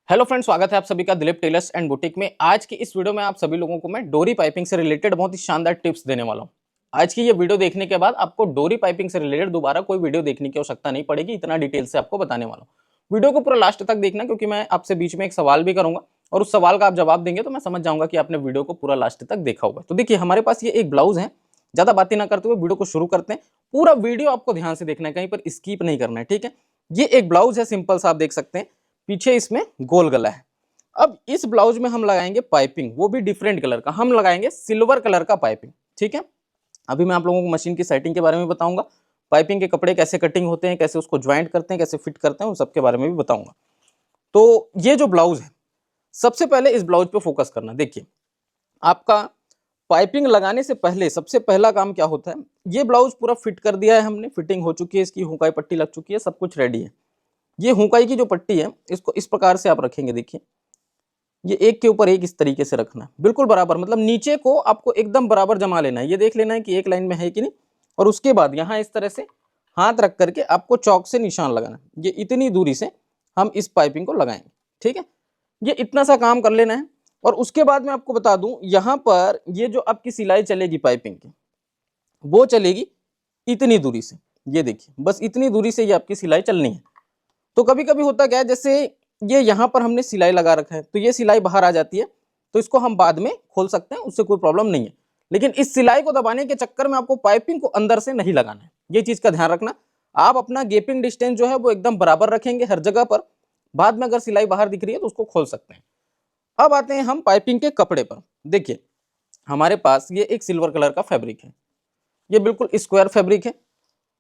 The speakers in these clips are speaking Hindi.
हेलो फ्रेंड्स, स्वागत है आप सभी का दिलीप टेलर्स एंड बुटीक में। आज की इस वीडियो में आप सभी लोगों को मैं डोरी पाइपिंग से रिलेटेड बहुत ही शानदार टिप्स देने वाला हूं। आज की ये वीडियो देखने के बाद आपको डोरी पाइपिंग से रिलेटेड दोबारा कोई वीडियो देखने की आवश्यकता नहीं पड़ेगी, इतना डिटेल से आपको बताने वाला हूं। वीडियो को पूरा लास्ट तक देखना, क्योंकि मैं आपसे बीच में एक सवाल भी करूंगा और उस सवाल का आप जवाब देंगे तो मैं समझ जाऊंगा कि आपने वीडियो को पूरा लास्ट तक देखा होगा। तो देखिए, हमारे पास ये एक ब्लाउज है। ज्यादा बातें ना करते हुए वीडियो को शुरू करते हैं। पूरा वीडियो आपको ध्यान से देखना है, कहीं पर स्किप नहीं करना है, ठीक है। ये एक ब्लाउज है, सिंपल सा आप देख सकते हैं। पीछे इसमें गोल गला है। अब इस ब्लाउज में हम लगाएंगे पाइपिंग, वो भी डिफरेंट कलर का। हम लगाएंगे सिल्वर कलर का पाइपिंग, ठीक है। अभी मैं आप लोगों को मशीन की सेटिंग के बारे में बताऊंगा, पाइपिंग के कपड़े कैसे कटिंग होते हैं, कैसे उसको ज्वाइंट करते हैं, कैसे फिट करते हैं, उन सब के बारे में भी बताऊंगा। तो ये जो ब्लाउज है, सबसे पहले इस ब्लाउज पे फोकस करना। देखिए, आपका पाइपिंग लगाने से पहले सबसे पहला काम क्या होता है, ये ब्लाउज पूरा फिट कर दिया है हमने, फिटिंग हो चुकी है, इसकी हुकाई पट्टी लग चुकी है, सब कुछ रेडी है। ये हुकाई की जो पट्टी है, इसको इस प्रकार से आप रखेंगे। देखिए, ये एक के ऊपर एक इस तरीके से रखना है, बिल्कुल बराबर, मतलब नीचे को आपको एकदम बराबर जमा लेना है। ये देख लेना है कि एक लाइन में है कि नहीं। और उसके बाद यहाँ इस तरह से हाथ रख करके आपको चौक से निशान लगाना है। ये इतनी दूरी से हम इस पाइपिंग को लगाएंगे, ठीक है। ये इतना सा काम कर लेना है। और उसके बाद मैं आपको बता दूं, यहाँ पर ये जो आपकी सिलाई चलेगी पाइपिंग की, वो चलेगी इतनी दूरी से। ये देखिए, बस इतनी दूरी से ये आपकी सिलाई चलनी है। तो कभी कभी होता क्या है, जैसे ये यहाँ पर हमने सिलाई लगा रखा है, तो ये सिलाई बाहर आ जाती है, तो इसको हम बाद में खोल सकते हैं, उससे कोई प्रॉब्लम नहीं है। लेकिन इस सिलाई को दबाने के चक्कर में आपको पाइपिंग को अंदर से नहीं लगाना है, ये चीज का ध्यान रखना। आप अपना गेपिंग डिस्टेंस जो है वो एकदम बराबर रखेंगे हर जगह पर। बाद में अगर सिलाई बाहर दिख रही है तो उसको खोल सकते हैं। अब आते हैं हम पाइपिंग के कपड़े पर। देखिए, हमारे पास ये एक सिल्वर कलर का फैब्रिक है, ये बिल्कुल स्क्वायर फैब्रिक है।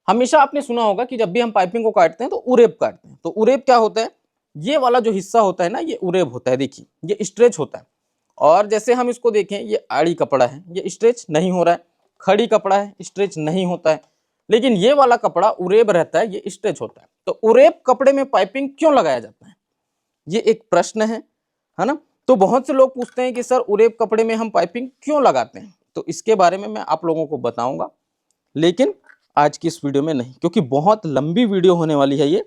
हमेशा आपने सुना होगा कि जब भी हम पाइपिंग को काटते हैं तो उरेब काटते हैं। तो उरेब क्या होता है, ये वाला जो हिस्सा होता है ना, ये उरेब होता है। देखिए, ये स्ट्रेच होता है। और जैसे हम इसको देखें, ये आड़ी कपड़ा है, ये स्ट्रेच नहीं हो रहा है। खड़ी कपड़ा है, स्ट्रेच नहीं होता है। लेकिन ये वाला कपड़ा उरेब रहता है, ये स्ट्रेच होता है। तो उरेब कपड़े में पाइपिंग क्यों लगाया जाता है, ये एक प्रश्न है ना। तो बहुत से लोग पूछते हैं कि सर, उरेब कपड़े में हम पाइपिंग क्यों लगाते हैं। तो इसके बारे में मैं आप लोगों को बताऊंगा, लेकिन आज की इस वीडियो में नहीं, क्योंकि बहुत लंबी वीडियो होने वाली है ये।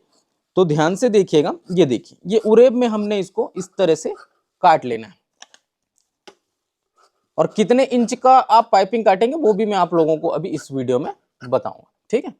तो ध्यान से देखिएगा। ये देखिए, ये उरेब में हमने इसको इस तरह से काट लेना है। और कितने इंच का आप पाइपिंग काटेंगे वो भी मैं आप लोगों को अभी इस वीडियो में बताऊंगा, ठीक है।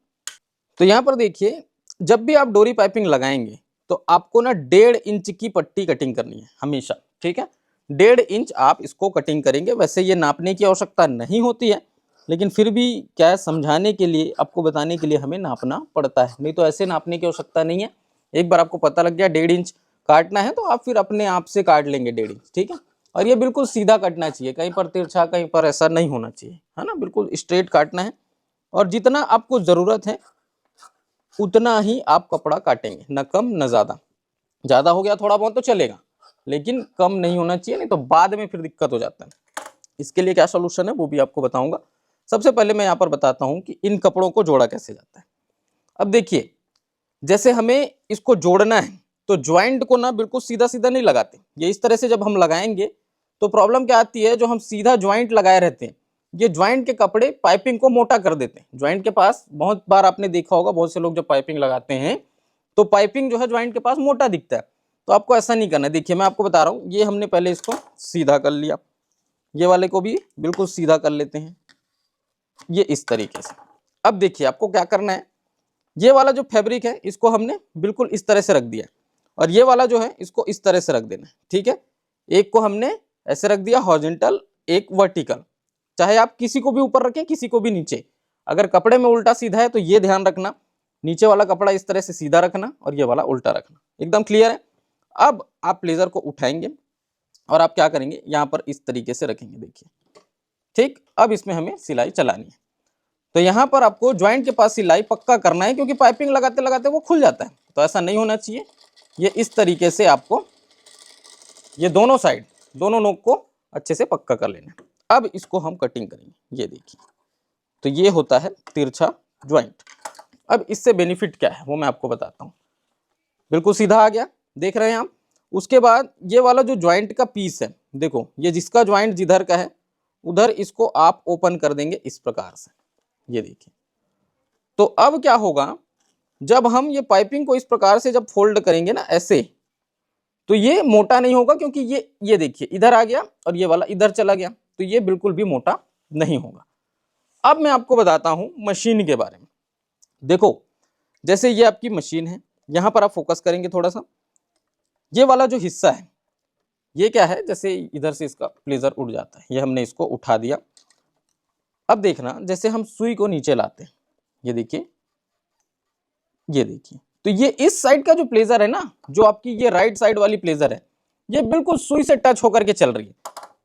तो यहां पर देखिए, जब भी आप डोरी पाइपिंग लगाएंगे तो आपको ना 1.5 इंच की पट्टी कटिंग करनी है हमेशा, ठीक है। 1.5 इंच आप इसको कटिंग करेंगे। वैसे ये नापने की आवश्यकता नहीं होती है, लेकिन फिर भी क्या है, समझाने के लिए, आपको बताने के लिए हमें नापना पड़ता है। नहीं तो ऐसे नापने की आवश्यकता नहीं है। एक बार आपको पता लग गया 1.5 इंच काटना है तो आप फिर अपने आप से काट लेंगे 1.5 इंच, ठीक है। और ये बिल्कुल सीधा कटना चाहिए, कहीं पर तिरछा, कहीं पर ऐसा नहीं होना चाहिए, है ना। बिल्कुल स्ट्रेट काटना है। और जितना आपको जरूरत है उतना ही आप कपड़ा काटेंगे, न कम न ज्यादा। ज्यादा हो गया थोड़ा बहुत तो चलेगा, लेकिन कम नहीं होना चाहिए, नहीं तो बाद में फिर दिक्कत हो जाता है। इसके लिए क्या सोल्यूशन है वो भी आपको बताऊंगा। सबसे पहले मैं यहाँ पर बताता हूँ कि इन कपड़ों को जोड़ा कैसे जाता है। अब देखिए, जैसे हमें इसको जोड़ना है तो ज्वाइंट को ना बिल्कुल सीधा सीधा नहीं लगाते। ये इस तरह से जब हम लगाएंगे तो प्रॉब्लम क्या आती है, जो हम सीधा ज्वाइंट लगाए रहते हैं, ये ज्वाइंट के कपड़े पाइपिंग को मोटा कर देते हैं। ज्वाइंट के पास बहुत बार आपने देखा होगा, बहुत से लोग जब पाइपिंग लगाते हैं तो पाइपिंग जो है ज्वाइंट के पास मोटा दिखता है। तो आपको ऐसा नहीं करना है। देखिए, मैं आपको बता रहा हूँ, ये हमने पहले इसको सीधा कर लिया, ये वाले को भी बिल्कुल सीधा कर लेते हैं, ये इस तरीके से। अब देखिए, आपको क्या करना है, ये वाला जो फैब्रिक है इसको हमने बिल्कुल इस तरह से रख दिया, और ये वाला जो है इसको इस तरह से रख देना है, ठीक है। एक को हमने ऐसे रख दिया हॉरिजॉन्टल, एक वर्टिकल। चाहे आप किसी को भी ऊपर रखें, किसी को भी नीचे। अगर कपड़े में उल्टा सीधा है तो ये ध्यान रखना, नीचे वाला कपड़ा इस तरह से सीधा रखना और ये वाला उल्टा रखना। एकदम क्लियर है। अब आप प्लेजर को उठाएंगे और आप क्या करेंगे, यहाँ पर इस तरीके से रखेंगे। देखिए, ठीक। अब इसमें हमें सिलाई चलानी है। तो यहाँ पर आपको ज्वाइंट के पास सिलाई पक्का करना है, क्योंकि पाइपिंग लगाते लगाते वो खुल जाता है, तो ऐसा नहीं होना चाहिए। ये इस तरीके से आपको ये दोनों साइड, दोनों नोक को अच्छे से पक्का कर लेना है। अब इसको हम कटिंग करेंगे। ये देखिए, तो ये होता है तिरछा ज्वाइंट। अब इससे बेनिफिट क्या है वो मैं आपको बताता हूँ। बिल्कुल सीधा आ गया, देख रहे हैं आप। उसके बाद ये वाला जो ज्वाइंट का पीस है, देखो, ये जिसका ज्वाइंट जिधर का है उधर इसको आप ओपन कर देंगे इस प्रकार से। ये देखिए, तो अब क्या होगा, जब हम ये पाइपिंग को इस प्रकार से जब फोल्ड करेंगे ना ऐसे, तो ये मोटा नहीं होगा, क्योंकि ये देखिए इधर आ गया और ये वाला इधर चला गया, तो ये बिल्कुल भी मोटा नहीं होगा। अब मैं आपको बताता हूं मशीन के बारे में। देखो, जैसे ये आपकी मशीन है, यहां पर आप फोकस करेंगे थोड़ा सा, ये वाला जो हिस्सा है ये क्या है, जैसे इधर से इसका प्लेजर उड़ जाता है, ये हमने इसको उठा दिया। अब देखना, जैसे हम सुई को नीचे लाते हैं, ये देखिए, ये देखिए, तो ये इस साइड का जो प्लेजर है ना, जो आपकी ये राइट साइड वाली प्लेजर है, ये बिल्कुल सुई से टच होकर के चल रही है।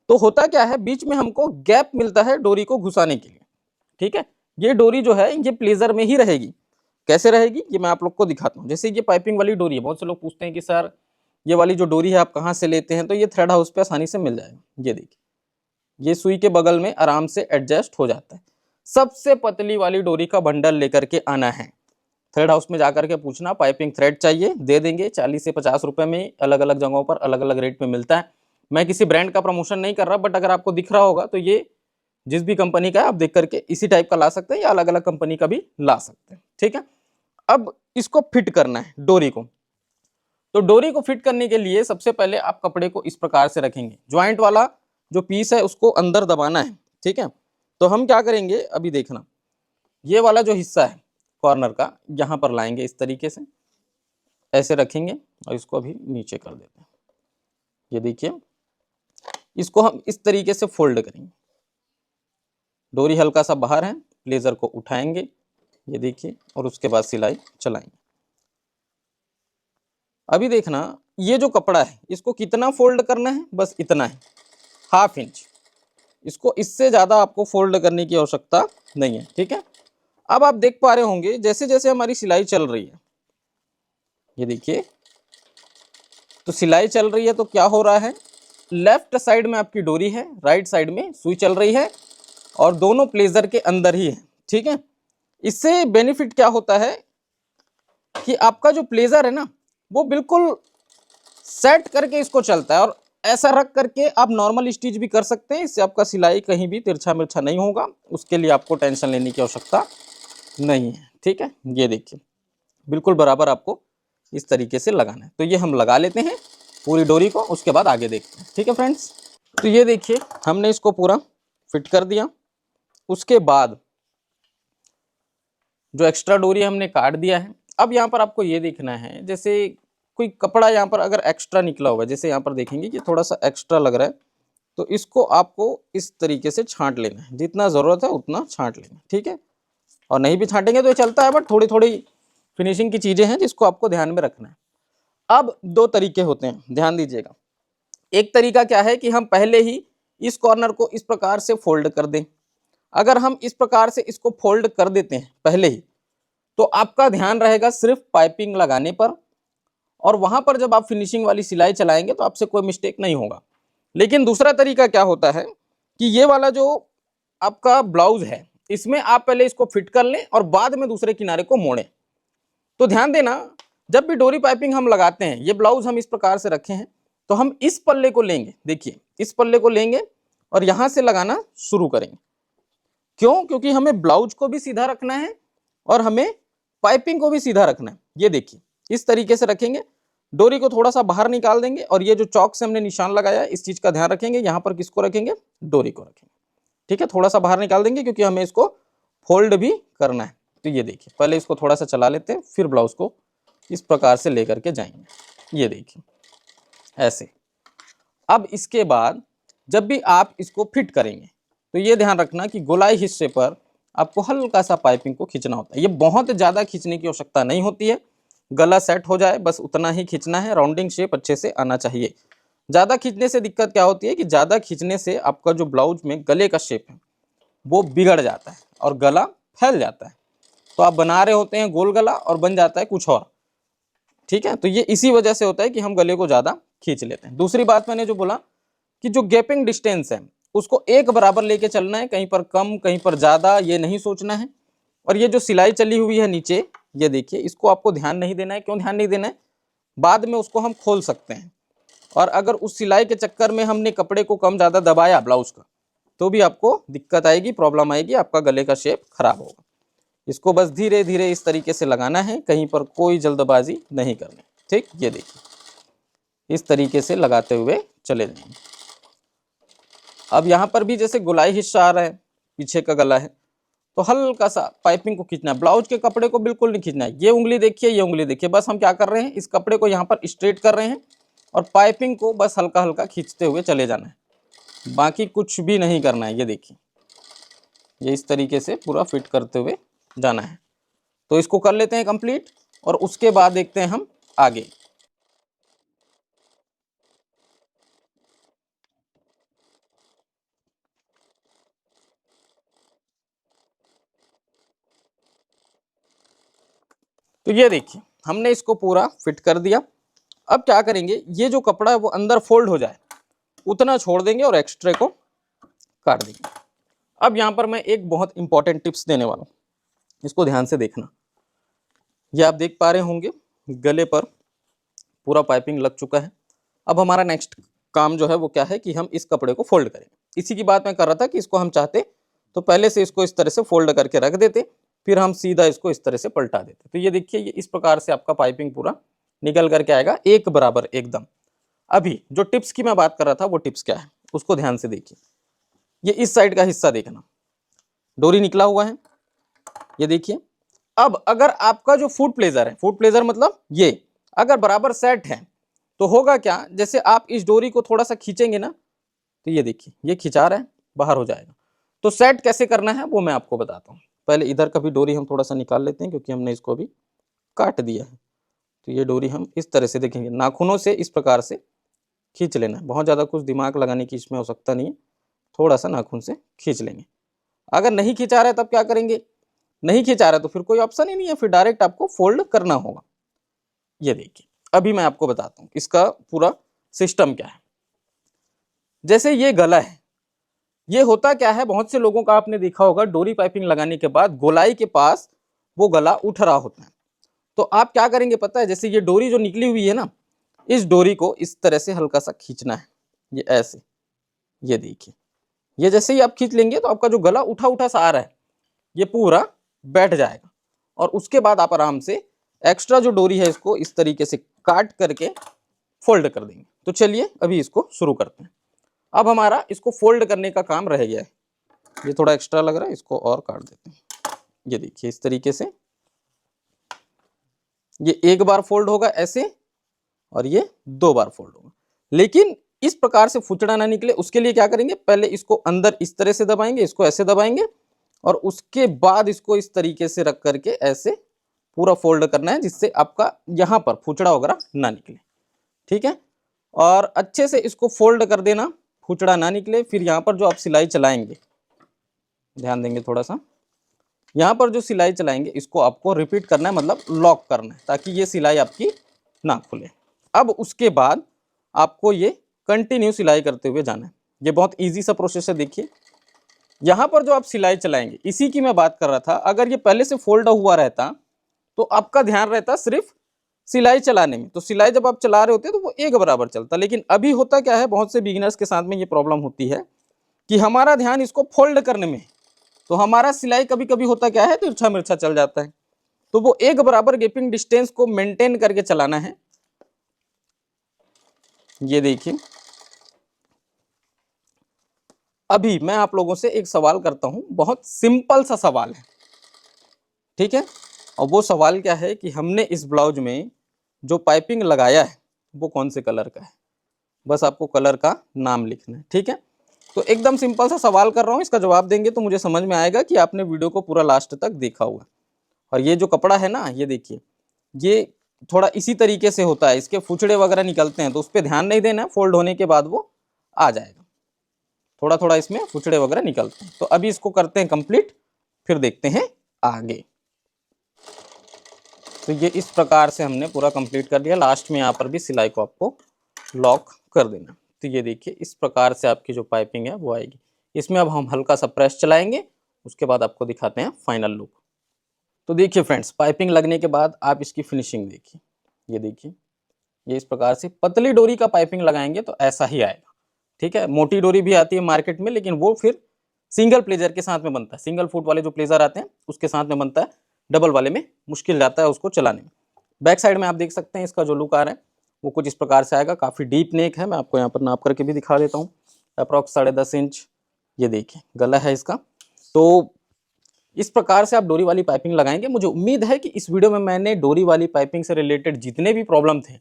तो होता क्या है, बीच में हमको गैप मिलता है डोरी को घुसाने के लिए। ठीक है, ये डोरी जो है ये प्लेजर में ही रहेगी। कैसे रहेगी, ये मैं आप लोग को दिखाता हूँ। जैसे ये पाइपिंग वाली डोरी है, बहुत से लोग पूछते हैं कि सर ये वाली जो डोरी है आप कहाँ से लेते हैं, तो ये थ्रेड हाउस पे आसानी से मिल जाएगा। ये देखिए, ये सुई के बगल में आराम से एडजस्ट हो जाता है। सबसे पतली वाली डोरी का बंडल लेकर के आना है, थ्रेड हाउस में जाकर के पूछना पाइपिंग थ्रेड चाहिए, दे देंगे। 40 से 50 रुपए में अलग अलग जगहों पर अलग अलग रेट में मिलता है। मैं किसी ब्रांड का प्रमोशन नहीं कर रहा, बट अगर आपको दिख रहा होगा तो ये जिस भी कंपनी का है आप देख करके इसी टाइप का ला सकते हैं, या अलग अलग कंपनी का भी ला सकते हैं। ठीक है, अब इसको फिट करना है डोरी को। तो डोरी को फिट करने के लिए सबसे पहले आप कपड़े को इस प्रकार से रखेंगे, ज्वाइंट वाला जो पीस है उसको अंदर दबाना है। ठीक है, तो हम क्या करेंगे, अभी देखना, ये वाला जो हिस्सा है कॉर्नर का, यहां पर लाएंगे इस तरीके से, ऐसे रखेंगे और इसको अभी नीचे कर देते हैं। ये देखिए, इसको हम इस तरीके से फोल्ड करेंगे, डोरी हल्का सा बाहर है, लेजर को उठाएंगे, ये देखिए, और उसके बाद सिलाई चलाएंगे। अभी देखना, ये जो कपड़ा है इसको कितना फोल्ड करना है, बस इतना है, 1/2 इंच। इसको इससे ज्यादा आपको फोल्ड करने की आवश्यकता नहीं है। ठीक है, अब आप देख पा रहे होंगे जैसे जैसे हमारी सिलाई चल रही है, ये देखिए, तो सिलाई चल रही है तो क्या हो रहा है, लेफ्ट साइड में आपकी डोरी है, राइट साइड में सुई चल रही है, और दोनों प्लेजर के अंदर ही है। ठीक है, इससे बेनिफिट क्या होता है कि आपका जो प्लेजर है ना वो बिल्कुल सेट करके इसको चलता है, और ऐसा रख करके आप नॉर्मल स्टिच भी कर सकते हैं। इससे आपका सिलाई कहीं भी तिरछा मिर्छा नहीं होगा, उसके लिए आपको टेंशन लेने की आवश्यकता नहीं है। ठीक है, ये देखिए, बिल्कुल बराबर आपको इस तरीके से लगाना है। तो ये हम लगा लेते हैं पूरी डोरी को, उसके बाद आगे देखते हैं। ठीक है फ्रेंड्स, तो ये देखिए हमने इसको पूरा फिट कर दिया। उसके बाद जो एक्स्ट्रा डोरी हमने काट दिया है, अब यहाँ पर आपको ये देखना है, जैसे कोई कपड़ा यहाँ पर अगर एक्स्ट्रा निकला हुआ है, जैसे यहाँ पर देखेंगे कि थोड़ा सा एक्स्ट्रा लग रहा है, तो इसको आपको इस तरीके से छांट लेना है, जितना ज़रूरत है उतना छांट लेना है। ठीक है, और नहीं भी छांटेंगे तो ये चलता है, बट थोड़ी थोड़ी फिनिशिंग की चीज़ें हैं जिसको आपको ध्यान में रखना है। अब 2 तरीके होते हैं, ध्यान दीजिएगा। एक तरीका क्या है कि हम पहले ही इस कॉर्नर को इस प्रकार से फोल्ड कर दें। अगर हम इस प्रकार से इसको फोल्ड कर देते हैं पहले ही, तो आपका ध्यान रहेगा सिर्फ पाइपिंग लगाने पर, और वहां पर जब आप फिनिशिंग वाली सिलाई चलाएंगे तो आपसे कोई मिस्टेक नहीं होगा। लेकिन दूसरा तरीका क्या होता है कि ये वाला जो आपका ब्लाउज है, इसमें आप पहले इसको फिट कर लें और बाद में दूसरे किनारे को मोड़ें। तो ध्यान देना, जब भी डोरी पाइपिंग हम लगाते हैं, ये ब्लाउज हम इस प्रकार से रखे हैं, तो हम इस पल्ले को लेंगे, देखिए इस पल्ले को लेंगे और यहां से लगाना शुरू करेंगे। क्यों, क्योंकि हमें ब्लाउज को भी सीधा रखना है और हमें पाइपिंग को भी सीधा रखना है। ये देखिए, इस तरीके से रखेंगे, डोरी को थोड़ा सा बाहर निकाल देंगे, और ये जो चौक से हमने निशान लगाया है इस चीज का ध्यान रखेंगे, यहाँ पर किसको रखेंगे, डोरी को रखेंगे। ठीक है, थोड़ा सा बाहर निकाल देंगे क्योंकि हमें इसको फोल्ड भी करना है। तो ये देखिए, पहले इसको थोड़ा सा चला लेते हैं, फिर ब्लाउज को इस प्रकार से लेकर के जाएंगे। ये देखिए ऐसे। अब इसके बाद जब भी आप इसको फिट करेंगे तो ये ध्यान रखना कि गोलाई हिस्से पर आपको हल्का सा पाइपिंग को खींचना होता है। ये बहुत ज़्यादा खींचने की आवश्यकता नहीं होती है, गला सेट हो जाए बस उतना ही खींचना है, राउंडिंग शेप अच्छे से आना चाहिए। ज़्यादा खींचने से दिक्कत क्या होती है कि ज़्यादा खींचने से आपका जो ब्लाउज में गले का शेप है वो बिगड़ जाता है और गला फैल जाता है। तो आप बना रहे होते हैं गोल गला और बन जाता है कुछ और। ठीक है, तो ये इसी वजह से होता है कि हम गले को ज़्यादा खींच लेते हैं। दूसरी बात मैंने जो बोला कि जो गैपिंग डिस्टेंस है उसको एक बराबर लेके चलना है, कहीं पर कम कहीं पर ज़्यादा ये नहीं सोचना है। और ये जो सिलाई चली हुई है नीचे, ये देखिए, इसको आपको ध्यान नहीं देना है। क्यों ध्यान नहीं देना है, बाद में उसको हम खोल सकते हैं, और अगर उस सिलाई के चक्कर में हमने कपड़े को कम ज़्यादा दबाया ब्लाउज का तो भी आपको दिक्कत आएगी, प्रॉब्लम आएगी, आपका गले का शेप खराब होगा। इसको बस धीरे धीरे इस तरीके से लगाना है, कहीं पर कोई जल्दबाजी नहीं करनी। ठीक, ये देखिए इस तरीके से लगाते हुए चले जाएंगे। अब यहाँ पर भी जैसे गोलाई हिस्सा आ रहा है, पीछे का गला है, तो हल्का सा पाइपिंग को खींचना है। ब्लाउज के कपड़े को बिल्कुल नहीं खींचना है। ये उंगली देखिए, ये उंगली देखिए, बस हम क्या कर रहे हैं, इस कपड़े को यहाँ पर स्ट्रेट कर रहे हैं और पाइपिंग को बस हल्का हल्का खींचते हुए चले जाना है, बाकी कुछ भी नहीं करना है। ये देखिए, ये इस तरीके से पूरा फिट करते हुए जाना है। तो इसको कर लेते हैं कंप्लीट और उसके बाद देखते हैं हम आगे। तो ये देखिए, हमने इसको पूरा फिट कर दिया। अब क्या करेंगे, ये जो कपड़ा है वो अंदर फोल्ड हो जाए उतना छोड़ देंगे और एक्स्ट्रा को काट देंगे। अब यहाँ पर मैं एक बहुत इंपॉर्टेंट टिप्स देने वाला हूँ, इसको ध्यान से देखना। ये आप देख पा रहे होंगे गले पर पूरा पाइपिंग लग चुका है। अब हमारा नेक्स्ट काम जो है वो क्या है कि हम इस कपड़े को फोल्ड करें। इसी की बात मैं कर रहा था कि इसको हम चाहते तो पहले से इसको इस तरह से फोल्ड करके रख देते, फिर हम सीधा इसको इस तरह से पलटा देते। तो ये देखिए, ये इस प्रकार से आपका पाइपिंग पूरा निकल करके आएगा एक बराबर एकदम। अभी जो टिप्स की मैं बात कर रहा था वो टिप्स क्या है उसको ध्यान से देखिए। ये इस साइड का हिस्सा देखना, डोरी निकला हुआ है, ये देखिए। अब अगर आपका जो फुट प्लेजर है, फुट प्लेजर मतलब ये अगर बराबर सेट है तो होगा क्या, जैसे आप इस डोरी को थोड़ा सा खींचेंगे ना, तो ये देखिए ये खिंचा रहा है, बाहर हो जाएगा। तो सेट कैसे करना है वो मैं आपको बताता हूँ। पहले इधर का भी डोरी हम थोड़ा सा निकाल लेते हैं क्योंकि हमने इसको अभी काट दिया है। तो ये डोरी हम इस तरह से देखेंगे, नाखूनों से इस प्रकार से खींच लेना है। बहुत ज़्यादा कुछ दिमाग लगाने की इसमें आवश्यकता नहीं है, थोड़ा सा नाखून से खींच लेंगे। अगर नहीं खिंचा रहा है तब क्या करेंगे, नहीं खिंचा रहा है तो फिर कोई ऑप्शन ही नहीं है, फिर डायरेक्ट आपको फोल्ड करना होगा। ये देखिए, अभी मैं आपको बताता हूँ इसका पूरा सिस्टम क्या है। जैसे ये गला है, ये होता क्या है, बहुत से लोगों का आपने देखा होगा डोरी पाइपिंग लगाने के बाद गोलाई के पास वो गला उठ रहा होता है। तो आप क्या करेंगे पता है, जैसे ये डोरी जो निकली हुई है ना, इस डोरी को इस तरह से हल्का सा खींचना है, ये ऐसे। ये देखिए, ये जैसे ही आप खींच लेंगे तो आपका जो गला उठा उठा सा आ रहा है ये पूरा बैठ जाएगा। और उसके बाद आप आराम से एक्स्ट्रा जो डोरी है इसको इस तरीके से काट करके फोल्ड कर देंगे। तो चलिए अभी इसको शुरू करते हैं। अब हमारा इसको फोल्ड करने का काम रह गया है। ये थोड़ा एक्स्ट्रा लग रहा है, इसको और काट देते हैं। ये देखिए, इस तरीके से ये एक बार फोल्ड होगा ऐसे और ये दो बार फोल्ड होगा। लेकिन इस प्रकार से फुचड़ा ना निकले उसके लिए क्या करेंगे, पहले इसको अंदर इस तरह से दबाएंगे, इसको ऐसे दबाएंगे और उसके बाद इसको इस तरीके से रख करके ऐसे पूरा फोल्ड करना है, जिससे आपका यहाँ पर फुचड़ा वगैरह ना निकले। ठीक है, और अच्छे से इसको फोल्ड कर देना, फुचड़ा ना निकले। फिर यहाँ पर जो आप सिलाई चलाएंगे, ध्यान देंगे थोड़ा सा, यहाँ पर जो सिलाई चलाएंगे इसको आपको रिपीट करना है, मतलब लॉक करना है, ताकि ये सिलाई आपकी ना खुले। अब उसके बाद आपको ये कंटिन्यू सिलाई करते हुए जाना है। ये बहुत इजी सा प्रोसेस है। देखिए, यहाँ पर जो आप सिलाई चलाएंगे इसी की मैं बात कर रहा था। अगर ये पहले से फोल्ड हुआ रहता तो आपका ध्यान रहता सिर्फ सिलाई चलाने में, तो सिलाई जब आप चला रहे होते तो वो एक बराबर चलता। लेकिन अभी होता क्या है, बहुत से बिगिनर्स के साथ में ये प्रॉब्लम होती है कि हमारा ध्यान इसको फोल्ड करने में, तो हमारा सिलाई कभी कभी होता क्या है, तिरछा मिर्छा चल जाता है। तो वो एक बराबर गैपिंग डिस्टेंस को मेंटेन करके चलाना है। ये देखिए, अभी मैं आप लोगों से एक सवाल करता हूं, बहुत सिंपल सा सवाल है, ठीक है। और वो सवाल क्या है कि हमने इस ब्लाउज में जो पाइपिंग लगाया है वो कौन से कलर का है, बस आपको कलर का नाम लिखना है, ठीक है। तो एकदम सिंपल सा सवाल कर रहा हूँ, इसका जवाब देंगे तो मुझे समझ में आएगा कि आपने वीडियो को पूरा लास्ट तक देखा हुआ। और ये जो कपड़ा है ना, ये देखिए, ये थोड़ा इसी तरीके से होता है, इसके फुचड़े वगैरह निकलते हैं, तो उस पर ध्यान नहीं देना, फोल्ड होने के बाद वो आ जाएगा। थोड़ा थोड़ा इसमें फुचड़े वगैरह निकलते हैं। तो अभी इसको करते हैं कंप्लीट, फिर देखते हैं आगे। तो ये इस प्रकार से हमने पूरा कंप्लीट कर दिया। लास्ट में यहाँ पर भी सिलाई को आपको लॉक कर देना। तो ये देखिए, इस प्रकार से आपकी जो पाइपिंग है वो आएगी। इसमें अब हम हल्का सा प्रेस चलाएंगे, उसके बाद आपको दिखाते हैं फाइनल लुक। तो देखिए फ्रेंड्स, पाइपिंग लगने के बाद आप इसकी फिनिशिंग देखिए। ये देखिए, ये इस प्रकार से पतली डोरी का पाइपिंग लगाएंगे तो ऐसा ही आएगा, ठीक है। मोटी डोरी भी आती है मार्केट में, लेकिन वो फिर सिंगल प्लेजर के साथ में बनता है। सिंगल फुट वाले जो प्लेजर आते हैं उसके साथ में बनता है, डबल वाले में मुश्किल जाता है उसको चलाने में। बैक साइड में आप देख सकते हैं इसका जो लुक आ रहा है वो कुछ इस प्रकार से आएगा। काफ़ी डीप नेक है, मैं आपको यहाँ पर नाप करके भी दिखा देता हूँ। अप्रॉक्स 10.5 इंच ये देखिए गला है इसका। तो इस प्रकार से आप डोरी वाली पाइपिंग लगाएंगे। मुझे उम्मीद है कि इस वीडियो में मैंने डोरी वाली पाइपिंग से रिलेटेड जितने भी प्रॉब्लम थे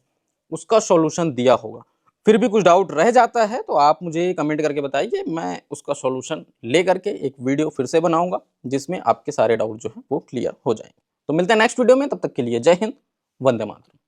उसका सॉल्यूशन दिया होगा। फिर भी कुछ डाउट रह जाता है तो आप मुझे कमेंट करके बताइए, मैं उसका सॉल्यूशन ले करके एक वीडियो फिर से बनाऊंगा जिसमें आपके सारे डाउट जो है वो क्लियर हो जाएंगे। तो मिलते हैं नेक्स्ट वीडियो में, तब तक के लिए जय हिंद, वंदे मातरम।